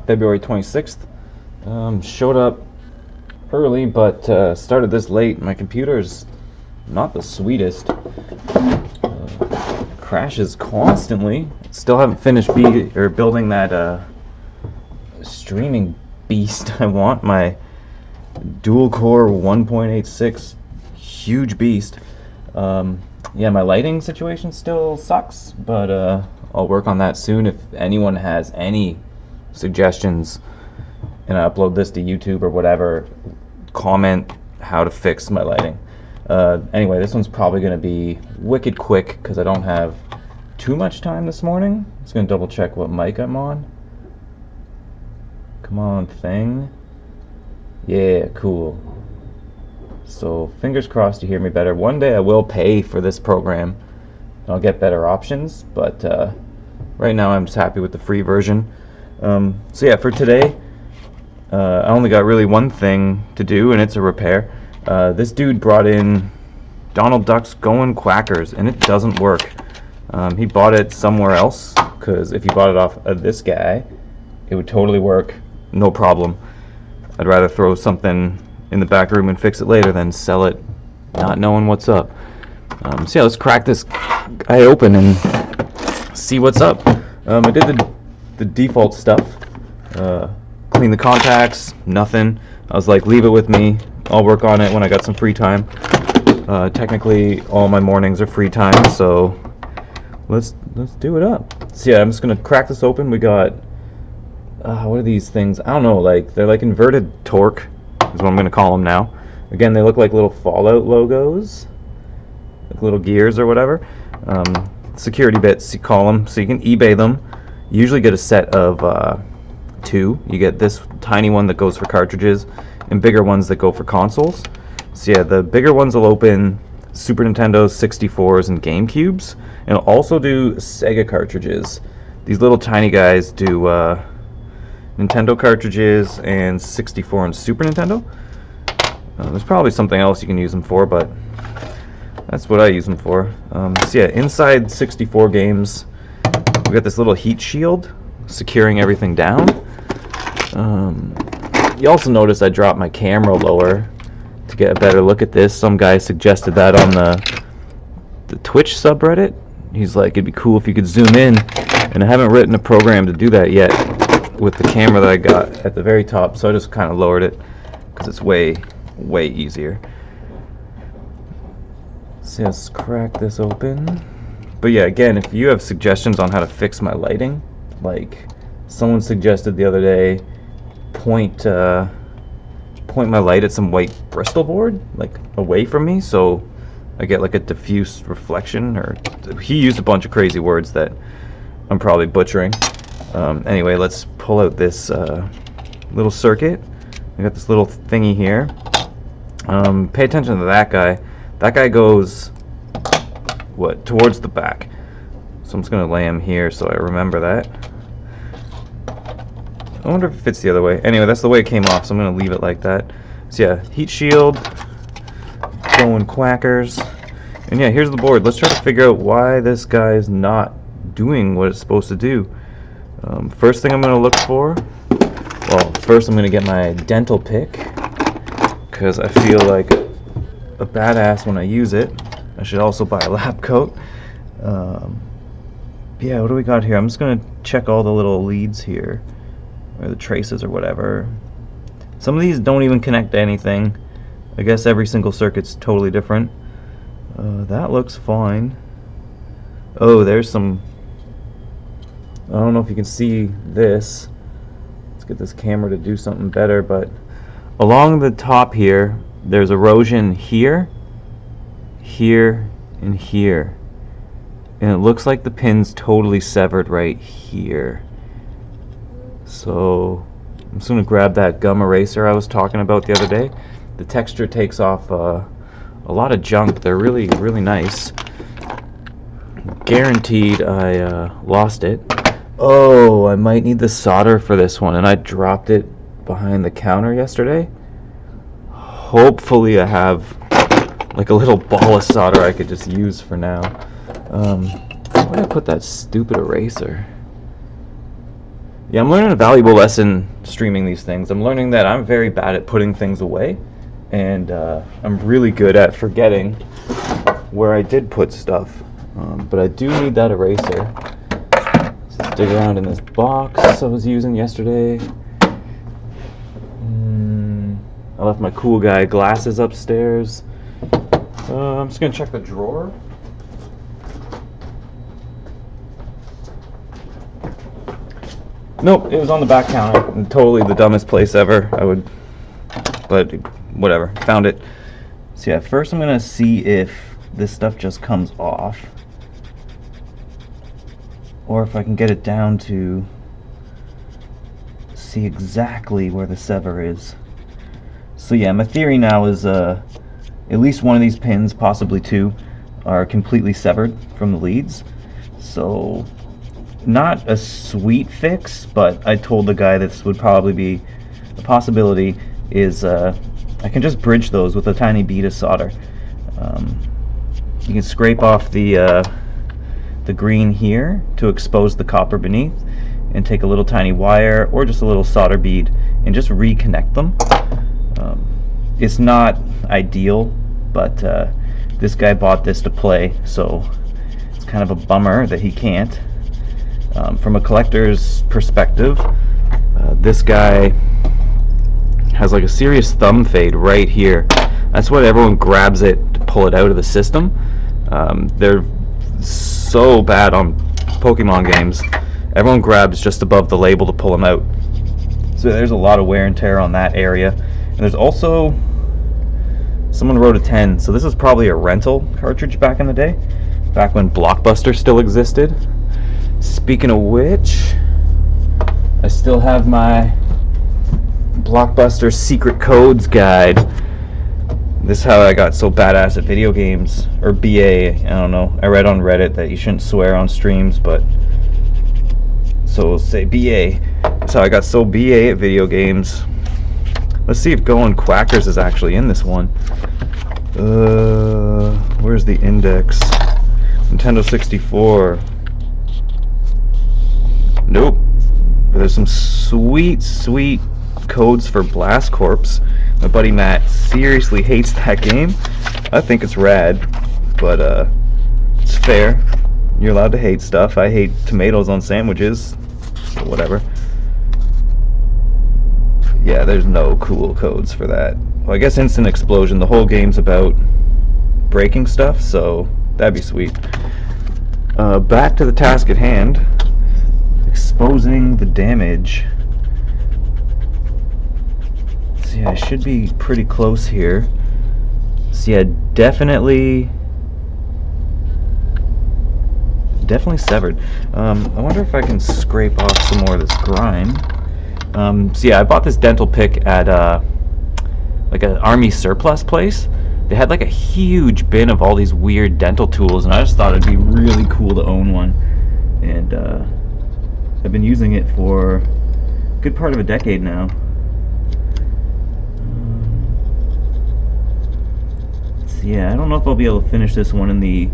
February 26th. Showed up early, but started this late. My computer's not the sweetest. Crashes constantly. Still haven't finished building that streaming beast I want. My dual-core 1.86 huge beast. Yeah, my lighting situation still sucks, but I'll work on that soon. If anyone has any suggestions and I upload this to YouTube or whatever, comment how to fix my lighting. Anyway, this one's probably going to be wicked quick because I don't have too much time this morning. I'm just going to double check what mic I'm on. Come on, thing. Yeah, cool. So fingers crossed you hear me better. One day I will pay for this program and I'll get better options, but right now I'm just happy with the free version. So yeah, for today, I only got really one thing to do, and it's a repair. This dude brought in Donald Duck's Goin Quackers, and it doesn't work. He bought it somewhere else, because if he bought it off of this guy, it would totally work, no problem. I'd rather throw something in the back room and fix it later than sell it not knowing what's up. So yeah, let's crack this guy open and see what's up. I did the default stuff. Clean the contacts, nothing. I was like, leave it with me. I'll work on it when I got some free time. Technically, all my mornings are free time, so let's do it up. So yeah, I'm just gonna crack this open. We got what are these things? I don't know. Like they're like inverted torque is what I'm gonna call them now. Again, they look like little Fallout logos, like little gears or whatever. Security bits, you call them. So you can eBay them. You usually get a set of two. You get this tiny one that goes for cartridges and bigger ones that go for consoles. So yeah, the bigger ones will open Super Nintendos, 64s, and GameCubes, and it'll also do Sega cartridges. These little tiny guys do Nintendo cartridges and 64 and Super Nintendo. There's probably something else you can use them for, but that's what I use them for. So yeah, inside 64 games, we got this little heat shield securing everything down. You also notice I dropped my camera lower to get a better look at this. Some guy suggested that on the Twitch subreddit. He's like, it'd be cool if you could zoom in, and I haven't written a program to do that yet with the camera that I got at the very top, so I just kind of lowered it because it's way easier. So let's crack this open. But yeah, again, if you have suggestions on how to fix my lighting, like someone suggested the other day, point my light at some white Bristol board, like away from me, so I get like a diffuse reflection. Or he used a bunch of crazy words that I'm probably butchering. Anyway, let's pull out this little circuit. I got this little thingy here. Pay attention to that guy. That guy goes towards the back. So I'm just gonna lay him here so I remember that. I wonder if it fits the other way. Anyway, that's the way it came off, so I'm gonna leave it like that. So yeah, heat shield, Goin Quackers, and yeah, here's the board. Let's try to figure out why this guy is not doing what it's supposed to do. First thing I'm gonna look for. Well, first I'm gonna get my dental pick because I feel like a badass when I use it. I should also buy a lab coat. Yeah, what do we got here? I'm just gonna check all the little leads here, or the traces or whatever. Some of these don't even connect to anything. I guess every single circuit's totally different. That looks fine. Oh, there's some, I don't know if you can see this. Let's get this camera to do something better, but along the top here, there's erosion here, here, and here. And it looks like the pin's totally severed right here. So I'm just going to grab that gum eraser I was talking about the other day. The texture takes off a lot of junk. They're really nice. Guaranteed I lost it. Oh, I might need the solder for this one, and I dropped it behind the counter yesterday. Hopefully I have like a little ball of solder I could just use for now. Where did I put that stupid eraser? Yeah, I'm learning a valuable lesson streaming these things. I'm learning that I'm very bad at putting things away, and I'm really good at forgetting where I did put stuff. But I do need that eraser. So let's dig around in this box I was using yesterday. I left my cool guy glasses upstairs. I'm just gonna check the drawer. Nope, it was on the back counter. Totally the dumbest place ever. But whatever. Found it. So yeah, first I'm gonna see if this stuff just comes off, or if I can get it down to see exactly where the sever is. So yeah, my theory now is at least one of these pins, possibly two, are completely severed from the leads. So not a sweet fix, but I told the guy this would probably be a possibility, is I can just bridge those with a tiny bead of solder. You can scrape off the green here to expose the copper beneath, and take a little tiny wire or just a little solder bead and just reconnect them. It's not ideal, but this guy bought this to play, so it's kind of a bummer that he can't. From a collector's perspective, this guy has like a serious thumb fade right here. That's what everyone grabs it to pull it out of the system. They're so bad on Pokemon games. Everyone grabs just above the label to pull them out. So there's a lot of wear and tear on that area. And there's also, someone wrote a 10, so this is probably a rental cartridge back in the day, back when Blockbuster still existed. Speaking of which, I still have my Blockbuster Secret Codes guide. This is how I got so badass at video games, or BA, I don't know. I read on Reddit that you shouldn't swear on streams, but so we'll say BA. That's how I got so BA at video games. Let's see if Goin Quackers is actually in this one. Where's the index? Nintendo 64. Nope. But there's some sweet codes for Blast Corps. My buddy Matt seriously hates that game. I think it's rad, but it's fair. You're allowed to hate stuff. I hate tomatoes on sandwiches, so whatever. Yeah, there's no cool codes for that. Well, I guess Instant Explosion, the whole game's about breaking stuff, so that'd be sweet. Back to the task at hand. Exposing the damage. See, I should be pretty close here. See, I definitely severed. I wonder if I can scrape off some more of this grime. So yeah, I bought this dental pick at like an army surplus place. They had like a huge bin of all these weird dental tools, and I just thought it'd be really cool to own one. And I've been using it for a good part of a decade now. So yeah, I don't know if I'll be able to finish this one in the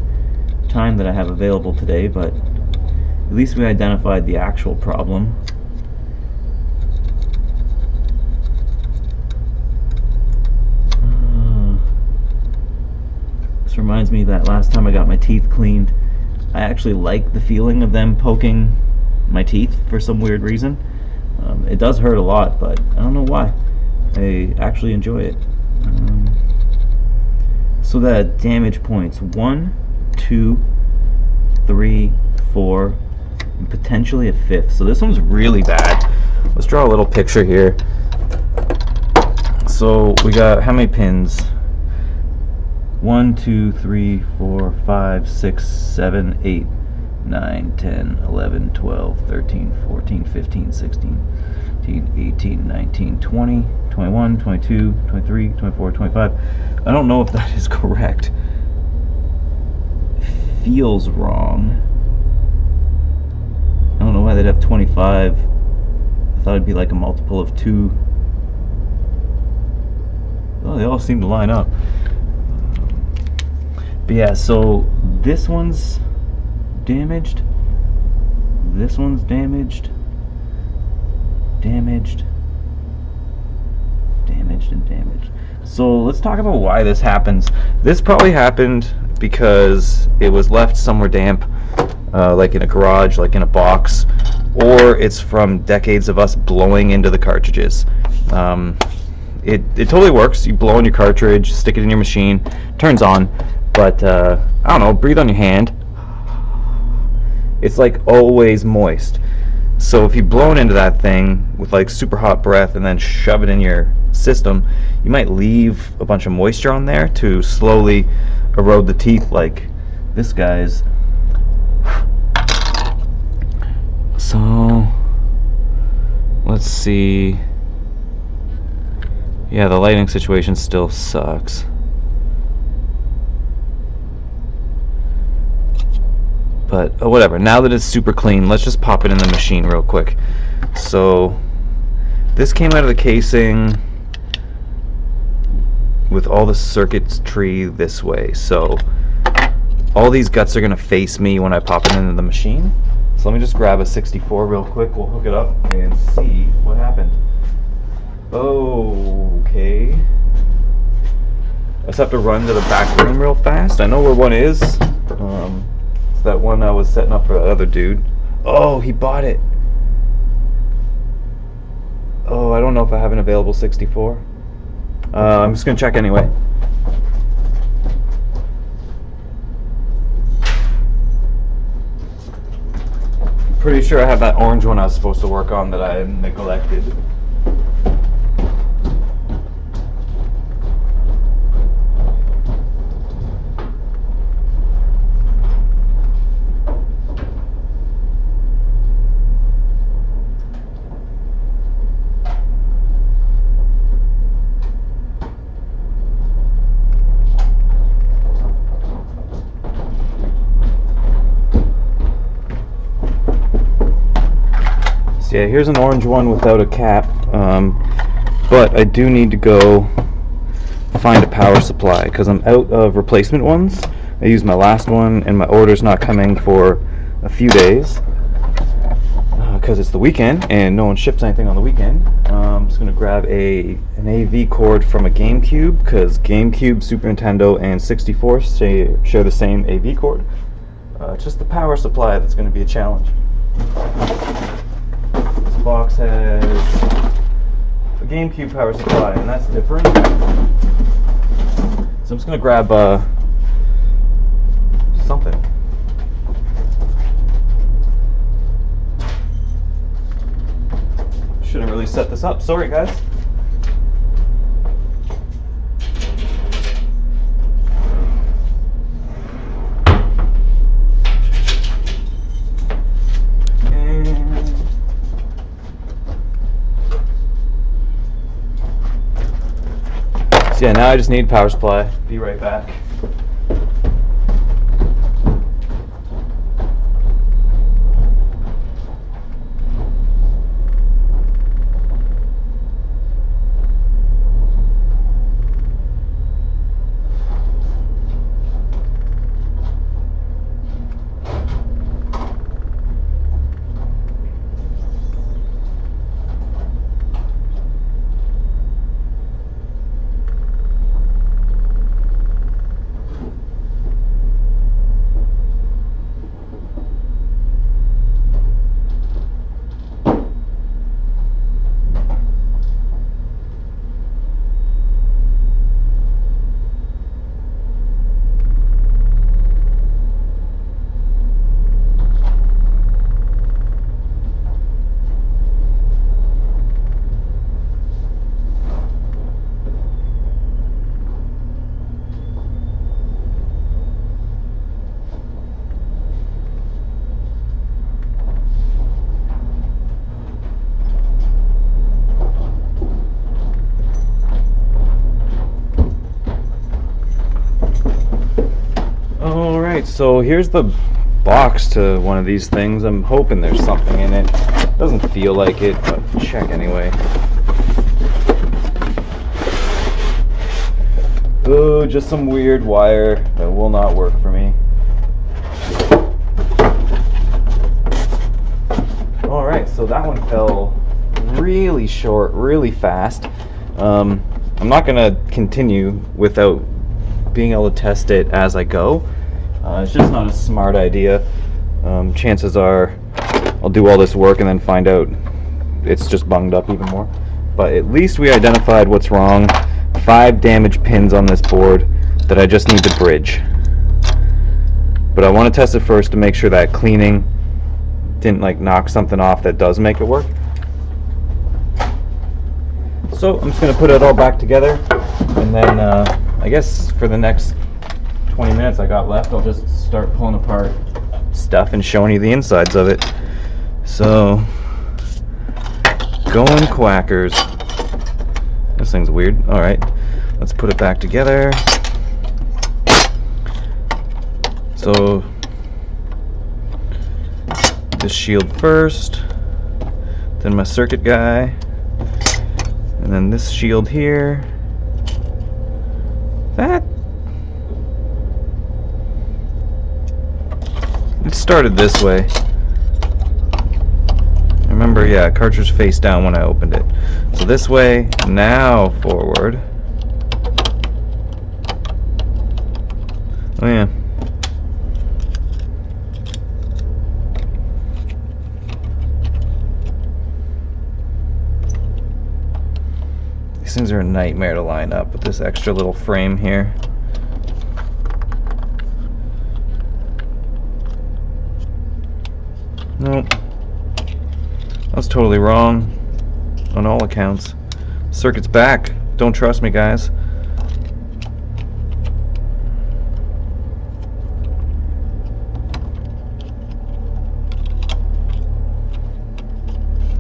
time that I have available today, but at least we identified the actual problem. This reminds me that last time I got my teeth cleaned, I actually like the feeling of them poking my teeth for some weird reason. It does hurt a lot, but I don't know why. I actually enjoy it. So the damage points: 1, 2, 3, 4, and potentially a 5th. So this one's really bad. Let's draw a little picture here. So we got how many pins? 1, 2, 3, 4, 5, 6, 7, 8, 9, 10, 11, 12, 13, 14, 15, 16, 17, 18, 19, 20, 21, 22, 23, 24, 25. I don't know if that is correct. Feels wrong. I don't know why they'd have 25. I thought it'd be like a multiple of 2. Oh, they all seem to line up. But yeah, so this one's damaged. This one's damaged. damaged. Damaged and damaged. So let's talk about why this happens. This probably happened because it was left somewhere damp, like in a garage, like in a box, or it's from decades of us blowing into the cartridges. It totally works. You blow in your cartridge, stick it in your machine, turns on, but I don't know, breathe on your hand. It's like always moist. So if you've blown into that thing with like super hot breath and then shove it in your system, you might leave a bunch of moisture on there to slowly erode the teeth like this guy's. So let's see. Yeah, the lighting situation still sucks. But whatever, now that it's super clean, let's just pop it in the machine real quick. So this came out of the casing with all the circuitry this way. So all these guts are going to face me when I pop it into the machine. So let me just grab a 64 real quick, we'll hook it up and see what happened. Okay. I just have to run to the back room real fast. I know where one is. It's that one I was setting up for the other dude. Oh, he bought it. Oh, I don't know if I have an available 64. I'm just gonna check anyway. I'm pretty sure I have that orange one I was supposed to work on that I neglected. Yeah, here's an orange one without a cap, but I do need to go find a power supply because I'm out of replacement ones. I used my last one and my order's not coming for a few days because it's the weekend and no one ships anything on the weekend. I'm just going to grab an AV cord from a GameCube because GameCube, Super Nintendo, and 64 share the same AV cord. It's just the power supply that's going to be a challenge. Box has a GameCube power supply, and that's different. So I'm just gonna grab something. Shouldn't really set this up. Sorry, guys. Yeah, now I just need power supply. Be right back. So here's the box to one of these things. I'm hoping there's something in it. Doesn't feel like it, but check anyway. Oh, just some weird wire that will not work for me. Alright, so that one fell really short, really fast. I'm not going to continue without being able to test it as I go. It's just not a smart idea. Chances are I'll do all this work and then find out it's just bunged up even more. But at least we identified what's wrong. 5 damaged pins on this board that I just need to bridge. But I want to test it first to make sure that cleaning didn't like knock something off that does make it work. So I'm just going to put it all back together, and then I guess for the next 20 minutes I got left, I'll just start pulling apart stuff and showing you the insides of it. So, Goin Quackers. This thing's weird. Alright, let's put it back together. So, this shield first, then my circuit guy, and then this shield here. It started this way. Remember, yeah, cartridge face down when I opened it. So this way, now forward. Oh yeah. These things are a nightmare to line up with this extra little frame here. Nope. I was totally wrong on all accounts. Circuit's back. Don't trust me, guys.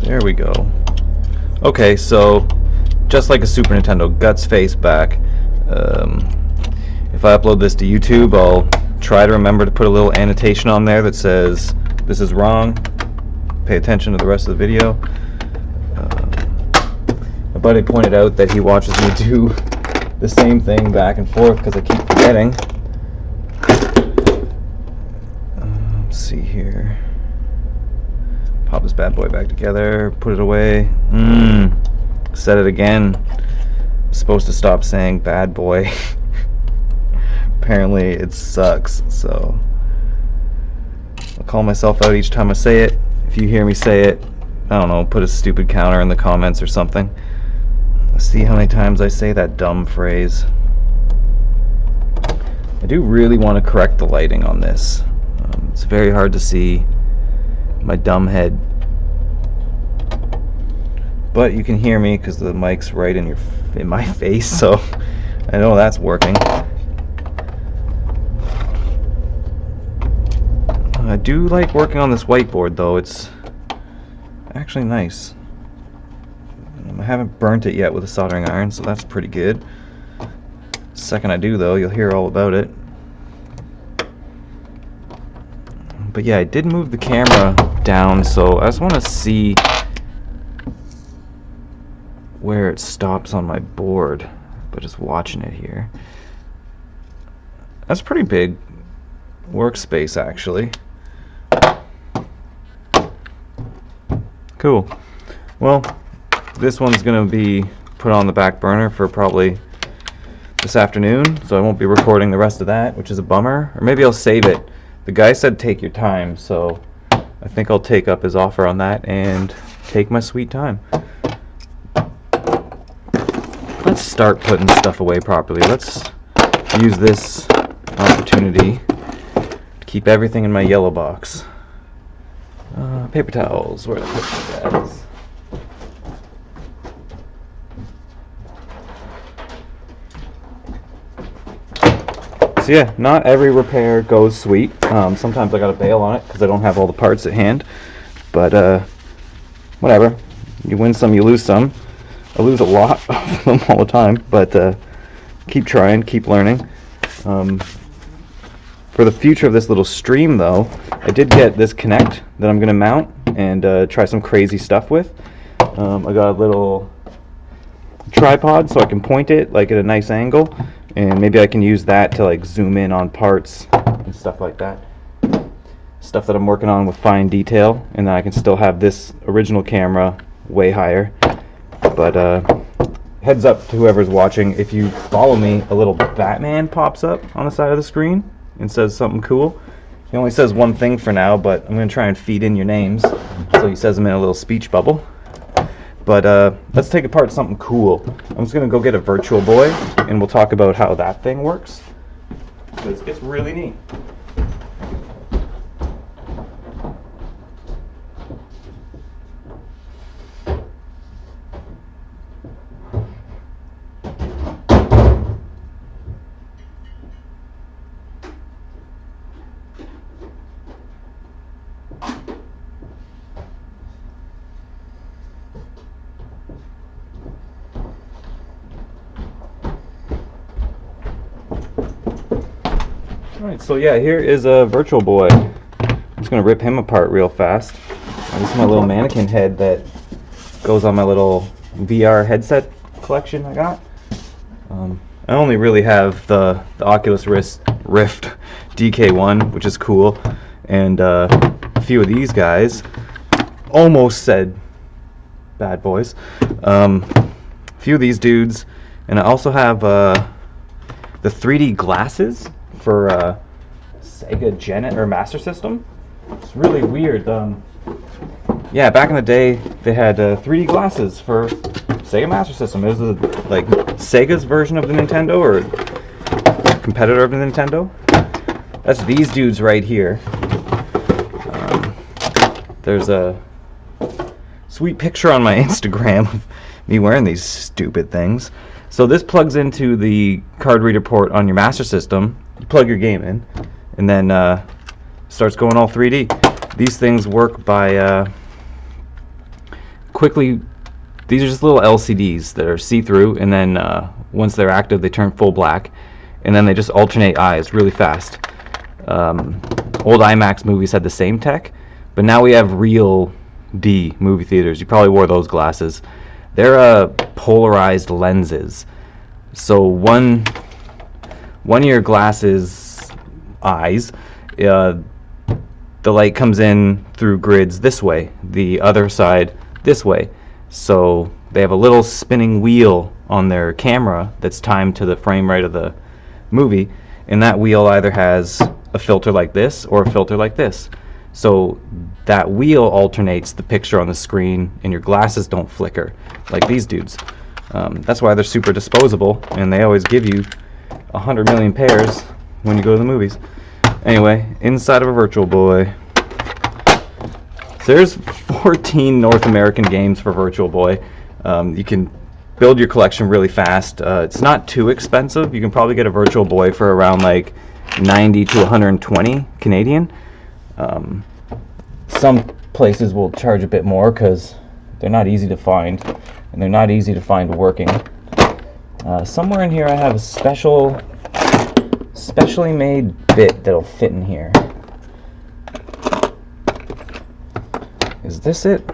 There we go. Okay, so just like a Super Nintendo, guts face back. If I upload this to YouTube, I'll try to remember to put a little annotation on there that says this is wrong. Pay attention to the rest of the video. My buddy pointed out that he watches me do the same thing back and forth because I keep forgetting. Let's see here. Pop this bad boy back together, put it away. Said it again. I'm supposed to stop saying bad boy. Apparently it sucks, so I'll call myself out each time I say it. If you hear me say it, I don't know, put a stupid counter in the comments or something. Let's see how many times I say that dumb phrase. I do really want to correct the lighting on this. It's very hard to see my dumb head. But you can hear me because the mic's right in my face, so I know that's working. I do like working on this whiteboard though, it's actually nice. I haven't burnt it yet with a soldering iron, so that's pretty good. The second I do though, you'll hear all about it. But yeah, I did move the camera down, so I just want to see where it stops on my board, but just watching it here. That's pretty big workspace actually. Cool. Well, this one's going to be put on the back burner for probably this afternoon, so I won't be recording the rest of that, which is a bummer. Or maybe I'll save it. The guy said take your time, so I think I'll take up his offer on that and take my sweet time. Let's start putting stuff away properly. Let's use this opportunity to keep everything in my yellow box. Paper towels, where did I put you guys? So yeah, not every repair goes sweet. Sometimes I gotta bail on it because I don't have all the parts at hand. But whatever. You win some, you lose some. I lose a lot of them all the time, but keep trying, keep learning. For the future of this little stream though, I did get this Kinect that I'm going to mount and try some crazy stuff with. I got a little tripod so I can point it like at a nice angle, and maybe I can use that to like zoom in on parts and stuff like that. Stuff that I'm working on with fine detail, and then I can still have this original camera way higher. But heads up to whoever's watching, if you follow me, a little Batman pops up on the side of the screen and says something cool. He only says one thing for now, but I'm going to try and feed in your names. So he says them in a little speech bubble. But let's take apart something cool. I'm just going to go get a Virtual Boy, and we'll talk about how that thing works. Because it's really neat. Alright, so yeah, here is a Virtual Boy. I'm just going to rip him apart real fast. This is my little mannequin head that goes on my little VR headset collection I got. I only really have the Oculus Rift DK1, which is cool, and a few of these guys. Almost said bad boys. A few of these dudes, and I also have the 3D glasses for Sega Genesis or Master System. It's really weird. Yeah, back in the day, they had 3D glasses for Sega Master System. It was like Sega's version of the Nintendo, or competitor of the Nintendo. That's these dudes right here. There's a sweet picture on my Instagram of me wearing these stupid things. So this plugs into the card reader port on your Master System. You plug your game in, and then starts going all 3D. These things work by quickly. These are just little LCDs that are see-through, and then once they're active, they turn full black, and then they just alternate eyes really fast. Old IMAX movies had the same tech, but now we have real D movie theaters. You probably wore those glasses. They're polarized lenses. So one of your glasses eyes, the light comes in through grids this way, the other side this way. So they have a little spinning wheel on their camera that's timed to the frame rate of the movie, and that wheel either has a filter like this or a filter like this. So that wheel alternates the picture on the screen, and your glasses don't flicker like these dudes. That's why they're super disposable, and they always give you 100 million pairs when you go to the movies. Anyway, inside of a Virtual Boy. There's 14 North American games for Virtual Boy. You can build your collection really fast. It's not too expensive. You can probably get a Virtual Boy for around like 90 to 120 Canadian. Some places will charge a bit more because they're not easy to find, and they're not easy to find working. Somewhere in here I have a specially made bit that'll fit in here. Is this it?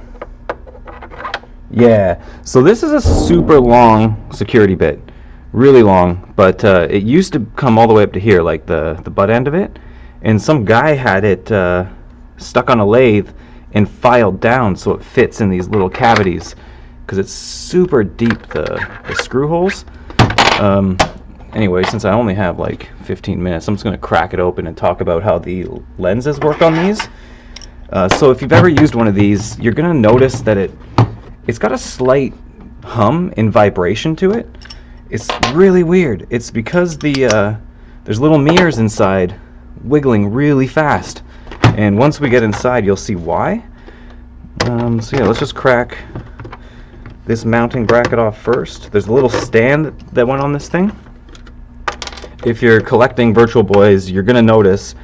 Yeah, so this is a super long security bit. Really long, but it used to come all the way up to here, like the butt end of it, and some guy had it stuck on a lathe and filed down so it fits in these little cavities, because it's super deep, the screw holes. Anyway, since I only have like 15 minutes, I'm just going to crack it open and talk about how the lenses work on these. So if you've ever used one of these, you're going to notice that it's got a slight hum and vibration to it. It's really weird. It's because there's little mirrors inside wiggling really fast. And once we get inside, you'll see why. So yeah, let's just crack this mounting bracket off first. There's a little stand that went on this thing. If you're collecting Virtual Boys, you're going to notice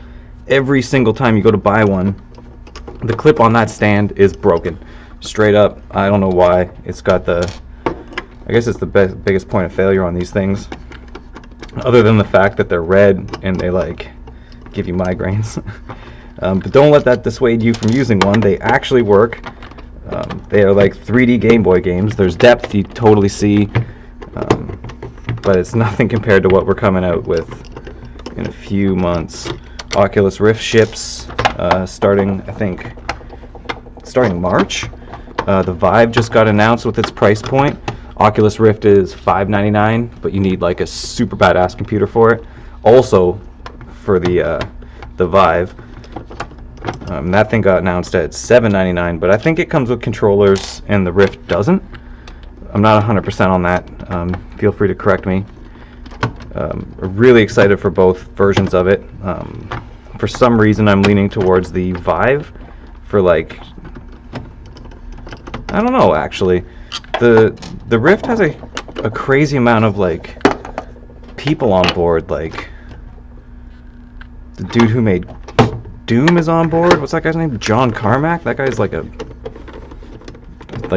every single time you go to buy one, the clip on that stand is broken. Straight up. I don't know why. It's got I guess it's the biggest point of failure on these things, other than the fact that they're red and they like give you migraines. But don't let that dissuade you from using one. They actually work. They are like 3D Game Boy games. There's depth you totally see, but it's nothing compared to what we're coming out with in a few months. Oculus Rift ships starting, I think, starting March. The Vive just got announced with its price point. Oculus Rift is $599, but you need like a super badass computer for it. Also, for the Vive, that thing got announced at $799, but I think it comes with controllers and the Rift doesn't. I'm not 100% on that. Feel free to correct me. Really excited for both versions of it. For some reason, I'm leaning towards the Vive for like, I don't know actually. The Rift has a crazy amount of like people on board. Like the dude who made Doom is on board. What's that guy's name? John Carmack. That guy's like a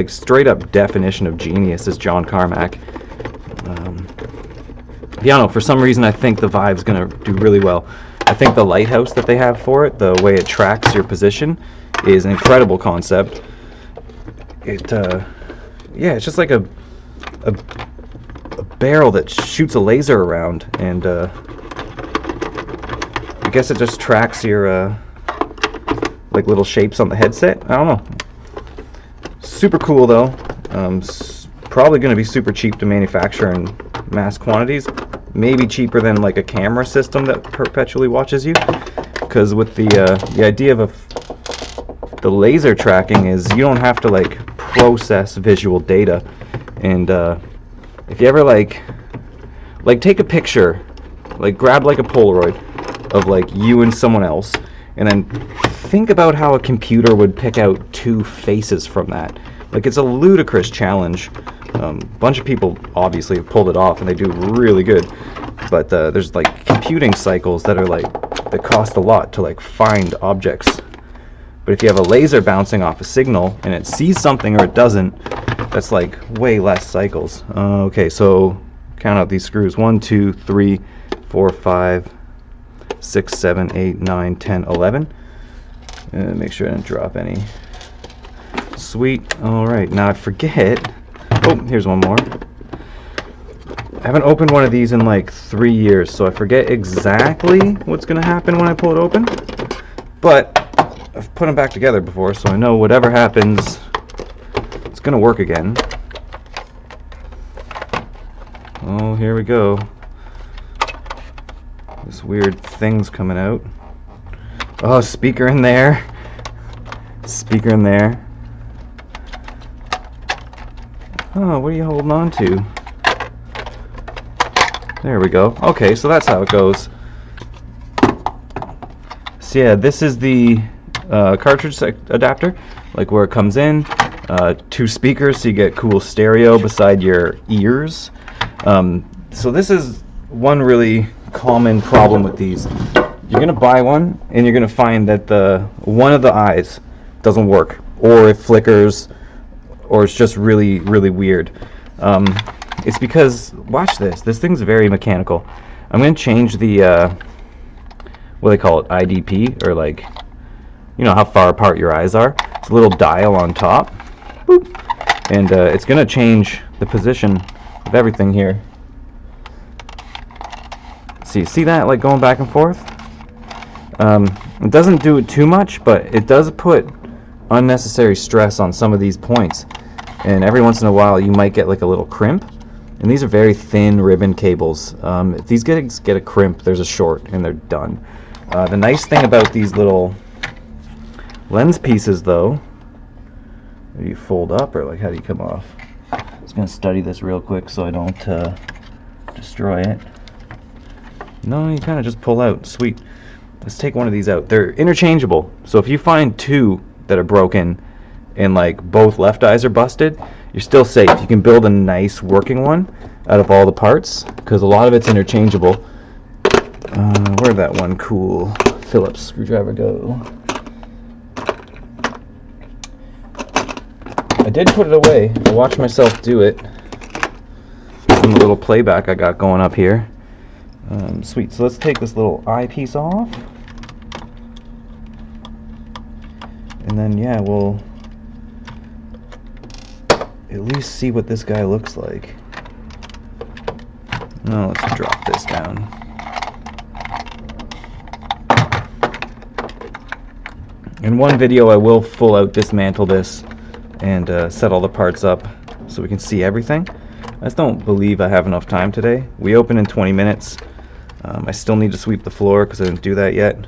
straight up definition of genius is John Carmack. Yeah, I don't know, for some reason I think the Vive's gonna do really well. I think the lighthouse that they have for it, the way it tracks your position, is an incredible concept. Yeah, it's just like a barrel that shoots a laser around, and I guess it just tracks your like little shapes on the headset. I don't know. Super cool though. Probably going to be super cheap to manufacture in mass quantities. Maybe cheaper than like a camera system that perpetually watches you. Because with the idea of the laser tracking is you don't have to like process visual data. And if you ever like take a picture, like grab like a Polaroid of like you and someone else, and then think about how a computer would pick out two faces from that. Like, it's a ludicrous challenge. A bunch of people obviously have pulled it off, and they do really good. But there's like computing cycles that are like that cost a lot to like find objects. But if you have a laser bouncing off a signal and it sees something or it doesn't, that's like way less cycles. Okay, so count out these screws: 1, 2, 3, 4, 5, 6, 7, 8, 9, 10, 11. Make sure I didn't drop any. Sweet. Alright, now I forget. Oh, here's one more. I haven't opened one of these in like 3 years, so I forget exactly what's going to happen when I pull it open. But I've put them back together before, so I know whatever happens, it's going to work again. Oh, here we go. This weird thing's coming out. Oh, speaker in there. Speaker in there. Oh, what are you holding on to? There we go. Okay, so that's how it goes. So yeah, this is the cartridge adapter, like where it comes in. 2 speakers, so you get cool stereo beside your ears. So this is one really common problem with these. You're gonna buy one, and you're gonna find that one of the eyes doesn't work, or it flickers, or it's just really, really weird. It's because, watch this. This thing's very mechanical. I'm gonna change the what do they call it, IDP, or like, you know how far apart your eyes are. It's a little dial on top, boop, and it's gonna change the position of everything here. See that, like going back and forth? It doesn't do it too much, but it does put unnecessary stress on some of these points, and every once in a while you might get like a little crimp. And these are very thin ribbon cables. If these get a crimp, there's a short and they're done. The nice thing about these little lens pieces, though, you fold up, or like how do you come off? I'm just gonna study this real quick so I don't destroy it. No, you kind of just pull out. Sweet. Let's take one of these out. They're interchangeable, so if you find 2 that are broken and like both left eyes are busted, you're still safe. You can build a nice working one out of all the parts, because a lot of it's interchangeable. Where'd that one cool Phillips screwdriver go? I did put it away. I watched myself do it from the little playback I got going up here. Sweet. So let's take this little eyepiece off, and then yeah, we'll at least see what this guy looks like. Now let's drop this down. In one video I will full out dismantle this and set all the parts up so we can see everything. I just don't believe I have enough time today. We open in 20 minutes. I still need to sweep the floor because I didn't do that yet.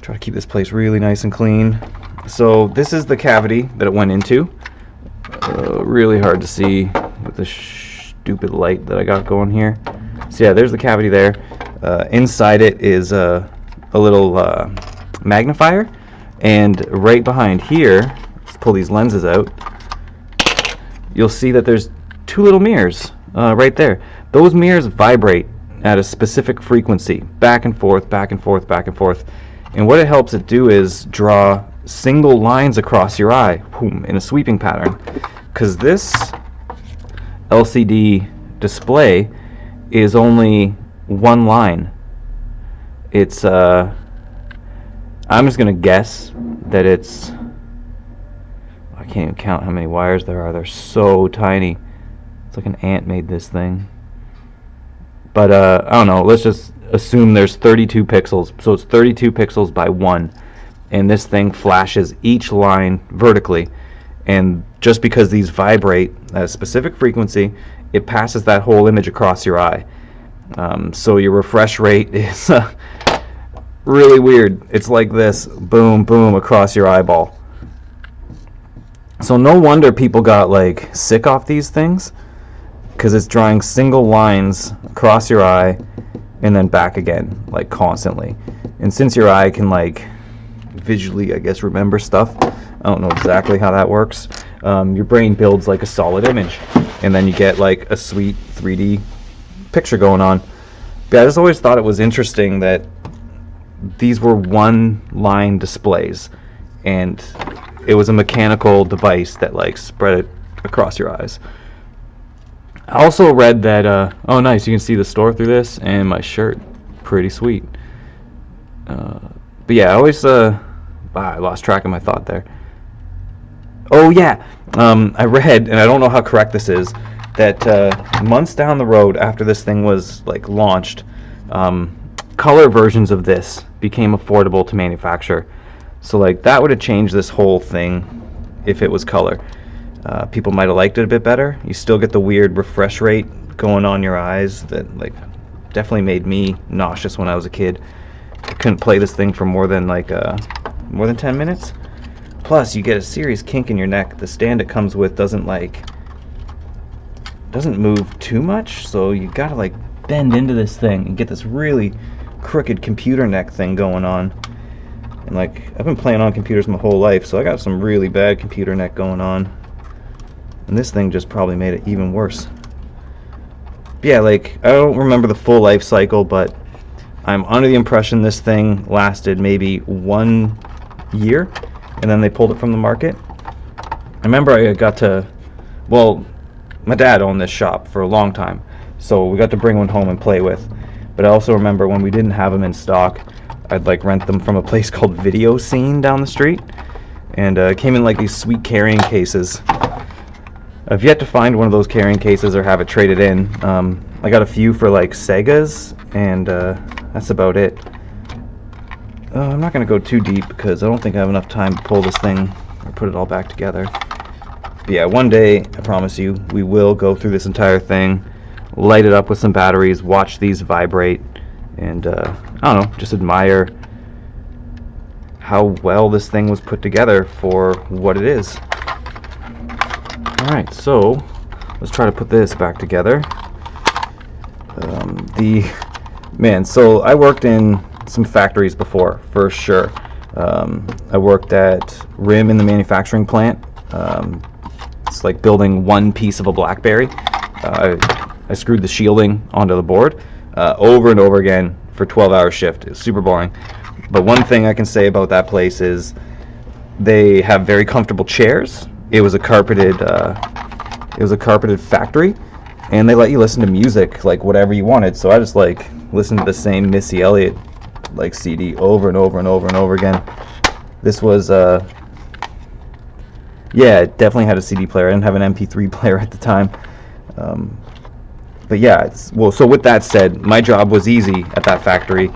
Try to keep this place really nice and clean. So this is the cavity that it went into. Really hard to see with the stupid light that I got going here. So yeah, there's the cavity there. Inside it is a little magnifier, and right behind here, let's pull these lenses out, you'll see that there's two little mirrors right there. Those mirrors vibrate at a specific frequency, back and forth, back and forth, back and forth. And what it helps it do is draw single lines across your eye, boom, in a sweeping pattern. Because this LCD display is only one line. It's I'm just gonna guess that it's, I can't even count how many wires there are. They're so tiny. It's like an ant made this thing. But I don't know, let's just assume there's 32 pixels. So it's 32 pixels by 1, and this thing flashes each line vertically. And just because these vibrate at a specific frequency, it passes that whole image across your eye. So your refresh rate is really weird. It's like this, boom, boom, across your eyeball. So no wonder people got like sick off these things, because it's drawing single lines across your eye and then back again, like constantly. And since your eye can like visually, I guess, remember stuff, I don't know exactly how that works, your brain builds like a solid image, and then you get like a sweet 3D picture going on. But I just always thought it was interesting that these were one line displays, and it was a mechanical device that like spread it across your eyes. I also read that, oh nice, you can see the store through this, and my shirt, pretty sweet. But yeah, I always, I lost track of my thought there. Oh yeah, I read, and I don't know how correct this is, that months down the road after this thing was like launched, color versions of this became affordable to manufacture. So like that would have changed this whole thing if it was color. People might have liked it a bit better. You still get the weird refresh rate going on your eyes that like definitely made me nauseous when I was a kid. I couldn't play this thing for more than 10 minutes. Plus you get a serious kink in your neck. The stand it comes with doesn't move too much, so you gotta like bend into this thing and get this really crooked computer neck thing going on. And like, I've been playing on computers my whole life, so I got some really bad computer neck going on. And this thing just probably made it even worse. But yeah, like, I don't remember the full life cycle, but I'm under the impression this thing lasted maybe 1 year, and then they pulled it from the market. I remember I got to, well, my dad owned this shop for a long time, so we got to bring one home and play with. But I also remember when we didn't have them in stock, I'd like rent them from a place called Video Scene down the street, and it came in like these sweet carrying cases. I've yet to find one of those carrying cases or have it traded in. I got a few for like Segas, and that's about it. I'm not going to go too deep because I don't think I have enough time to pull this thing or put it all back together. But yeah, one day, I promise you, we will go through this entire thing, light it up with some batteries, watch these vibrate, and I don't know, just admire how well this thing was put together for what it is. Alright, so let's try to put this back together. So I worked in some factories before, for sure. I worked at RIM in the manufacturing plant. It's like building one piece of a BlackBerry. I screwed the shielding onto the board over and over again for 12-hour shift. It was super boring. But one thing I can say about that place is they have very comfortable chairs. It was a carpeted factory, and they let you listen to music like whatever you wanted. So I just like listened to the same Missy Elliott like CD over and over and over and over again. This was yeah, it definitely had a CD player. I didn't have an MP3 player at the time. But yeah, so with that said, my job was easy at that factory.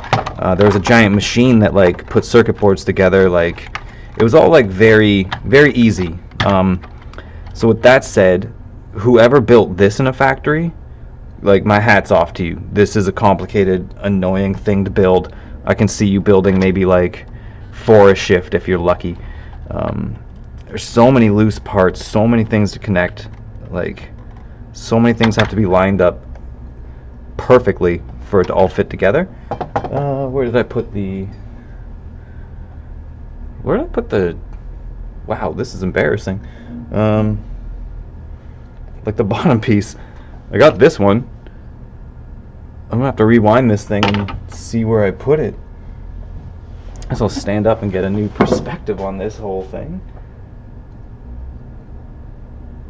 There was a giant machine that like put circuit boards together. Like, it was all like very, very easy. So with that said, whoever built this in a factory, like, my hat's off to you. This is a complicated, annoying thing to build. I can see you building maybe like 4 a shift if you're lucky. There's so many loose parts, so many things to connect, like so many things have to be lined up perfectly for it to all fit together. Where did I put the wow, this is embarrassing. Like the bottom piece, I got this one. I'm gonna have to rewind this thing and see where I put it. I guess I'll stand up and get a new perspective on this whole thing.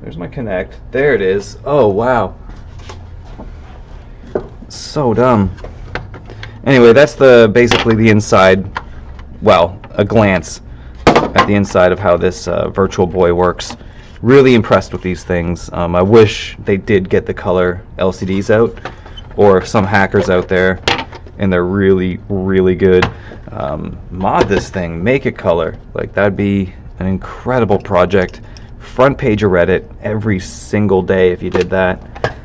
There's my Connect. There it is. Oh, wow. So dumb. Anyway, that's basically the inside, well, a glance at the inside of how this Virtual Boy works. Really impressed with these things. I wish they did get the color LCDs out, or if some hackers out there and they're really, really good, mod this thing, make it color. Like, that'd be an incredible project. Front page of Reddit every single day if you did that.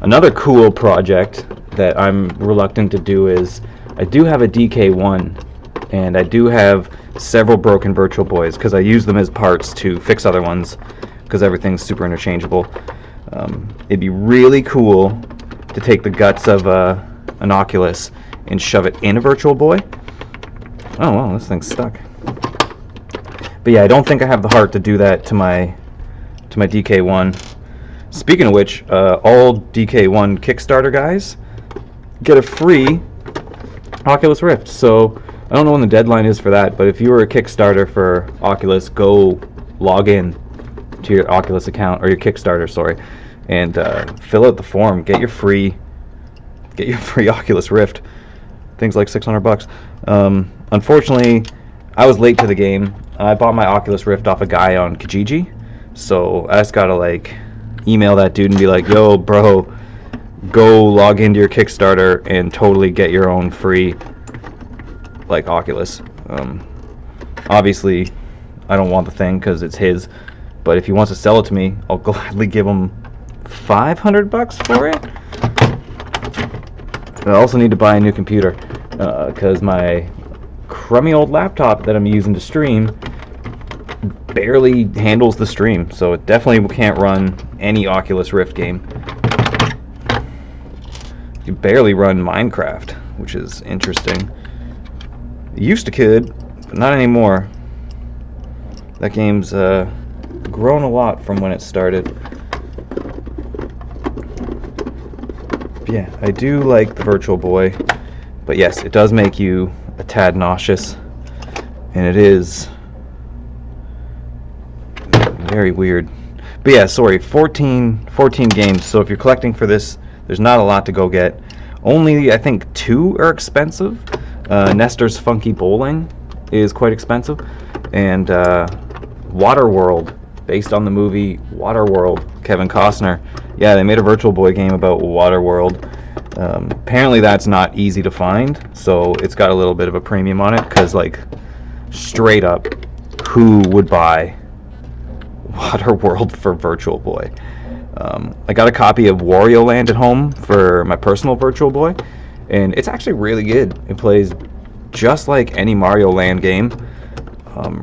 Another cool project that I'm reluctant to do is, I do have a DK1 and I do have several broken Virtual Boys because I use them as parts to fix other ones because everything's super interchangeable. It'd be really cool to take the guts of an Oculus and shove it in a Virtual Boy. Oh wow, this thing's stuck. But yeah, I don't think I have the heart to do that to my DK1. Speaking of which, all DK1 Kickstarter guys get a free Oculus Rift. So I don't know when the deadline is for that, but if you were a Kickstarter for Oculus, go log in to your Oculus account, or your Kickstarter, sorry, and fill out the form. Get your free Oculus Rift. Things like $600. Unfortunately, I was late to the game. I bought my Oculus Rift off a guy on Kijiji, so I just gotta like email that dude and be like, yo bro, go log into your Kickstarter and totally get your own free like Oculus. Obviously I don't want the thing because it's his, but if he wants to sell it to me, I'll gladly give him $500 for it. I also need to buy a new computer because my crummy old laptop that I'm using to stream barely handles the stream, so it definitely can't run any Oculus Rift game. You barely run Minecraft, which is interesting. It used to could, but not anymore. That game's grown a lot from when it started. But yeah, I do like the Virtual Boy, but yes, it does make you a tad nauseous, and it is very weird. But yeah, sorry, 14 games, so if you're collecting for this, there's not a lot to go get. Only, I think, 2 are expensive. Nestor's Funky Bowling is quite expensive, and Waterworld, based on the movie Waterworld, Kevin Costner. Yeah, they made a Virtual Boy game about Waterworld. Apparently that's not easy to find, so it's got a little bit of a premium on it, because, like, straight up, who would buy Waterworld for Virtual Boy? I got a copy of Wario Land at home for my personal Virtual Boy, and it's actually really good. It plays just like any Mario Land game.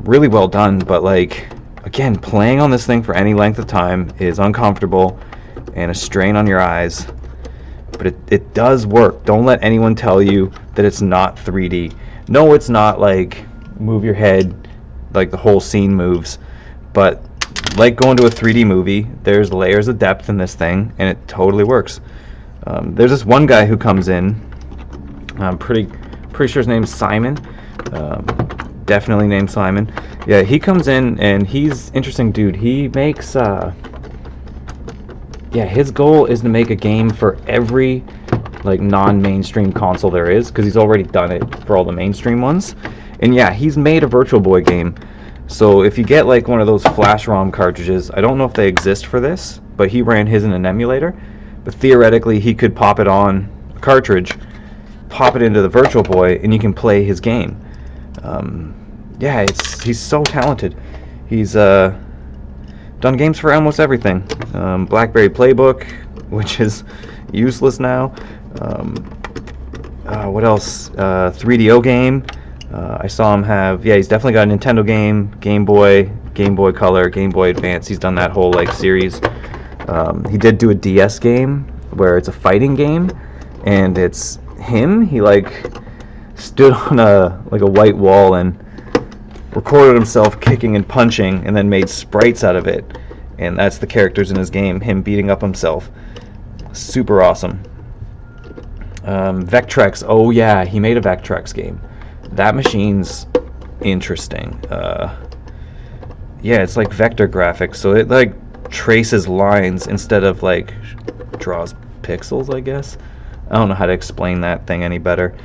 Really well done, but like, again, playing on this thing for any length of time is uncomfortable and a strain on your eyes. But it does work. Don't let anyone tell you that it's not 3D. No, it's not like move your head, like the whole scene moves. But like going to a 3D movie, there's layers of depth in this thing, and it totally works. There's this one guy who comes in. I'm pretty sure his name's Simon. Definitely named Simon. Yeah, he comes in, and he's interesting dude. He makes yeah, his goal is to make a game for every like non-mainstream console there is, because he's already done it for all the mainstream ones. And yeah, he's made a Virtual Boy game. So if you get like one of those flash ROM cartridges, I don't know if they exist for this, but he ran his in an emulator. But theoretically, he could pop it on a cartridge, pop it into the Virtual Boy, and you can play his game. Yeah, he's so talented. He's done games for almost everything. BlackBerry Playbook, which is useless now. What else? 3DO game. I saw him have, yeah, he's definitely got a Nintendo game, Game Boy Color, Game Boy Advance. He's done that whole like series. He did do a DS game where it's a fighting game, and it's him. He like stood on a white wall and recorded himself kicking and punching, and then made sprites out of it, and that's the characters in his game. Him beating up himself. Super awesome. Vectrex. Oh yeah, he made a Vectrex game. That machine's interesting. Yeah, it's like vector graphics, so it like traces lines instead of like draws pixels, I guess. I don't know how to explain that thing any better,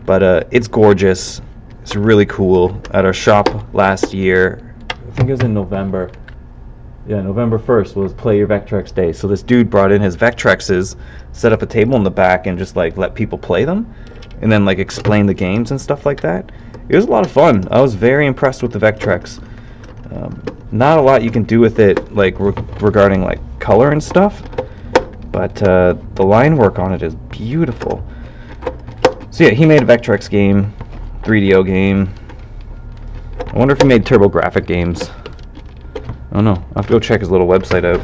but it's gorgeous. It's really cool. At our shop last year, I think it was in November. Yeah, November 1st was Play Your Vectrex Day. So this dude brought in his Vectrexes, set up a table in the back, and just like let people play them, and then like explain the games and stuff like that. It was a lot of fun. I was very impressed with the Vectrex. Not a lot you can do with it, like regarding like color and stuff, but the line work on it is beautiful. So yeah, he made a Vectrex game, 3DO game. I wonder if he made TurboGrafx games. I don't know. I'll have to go check his little website out.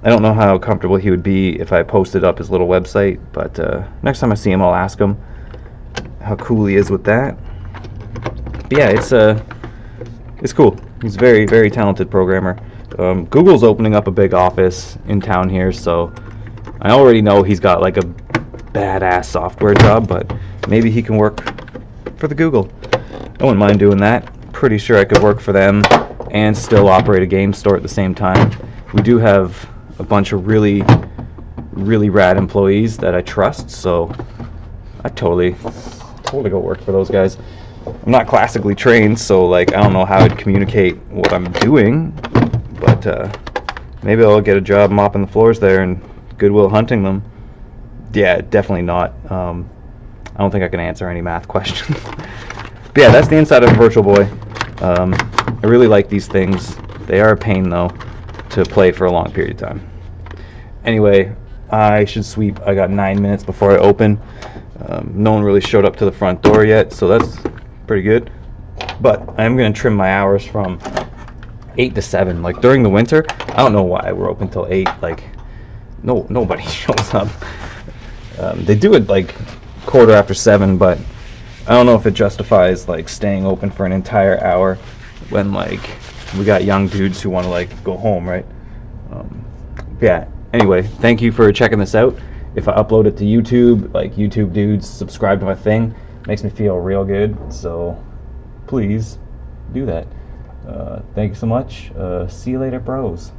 I don't know how comfortable he would be if I posted up his little website, but next time I see him, I'll ask him how cool he is with that. But yeah, it's cool. He's a very, very talented programmer. Google's opening up a big office in town here, so I already know he's got like a badass software job, but maybe he can work for the Google. I wouldn't mind doing that. Pretty sure I could work for them and still operate a game store at the same time. We do have a bunch of really, really rad employees that I trust, so I totally go work for those guys. I'm not classically trained, so like I don't know how I'd communicate what I'm doing, but maybe I'll get a job mopping the floors there and Goodwill hunting them. Yeah, definitely not. I don't think I can answer any math questions. But yeah, that's the inside of Virtual Boy. I really like these things. They are a pain though to play for a long period of time. Anyway, I should sweep. I got 9 minutes before I open. No one really showed up to the front door yet, so that's pretty good. But I am going to trim my hours from 8 to 7. Like during the winter, I don't know why we're open till 8. Like nobody shows up. They do it like 7:15, but I don't know if it justifies like staying open for an entire hour when like we got young dudes who want to like go home, right? Yeah. Anyway, thank you for checking this out. If I upload it to YouTube, like YouTube dudes subscribe to my thing, makes me feel real good. So please do that. Thank you so much. See you later, bros.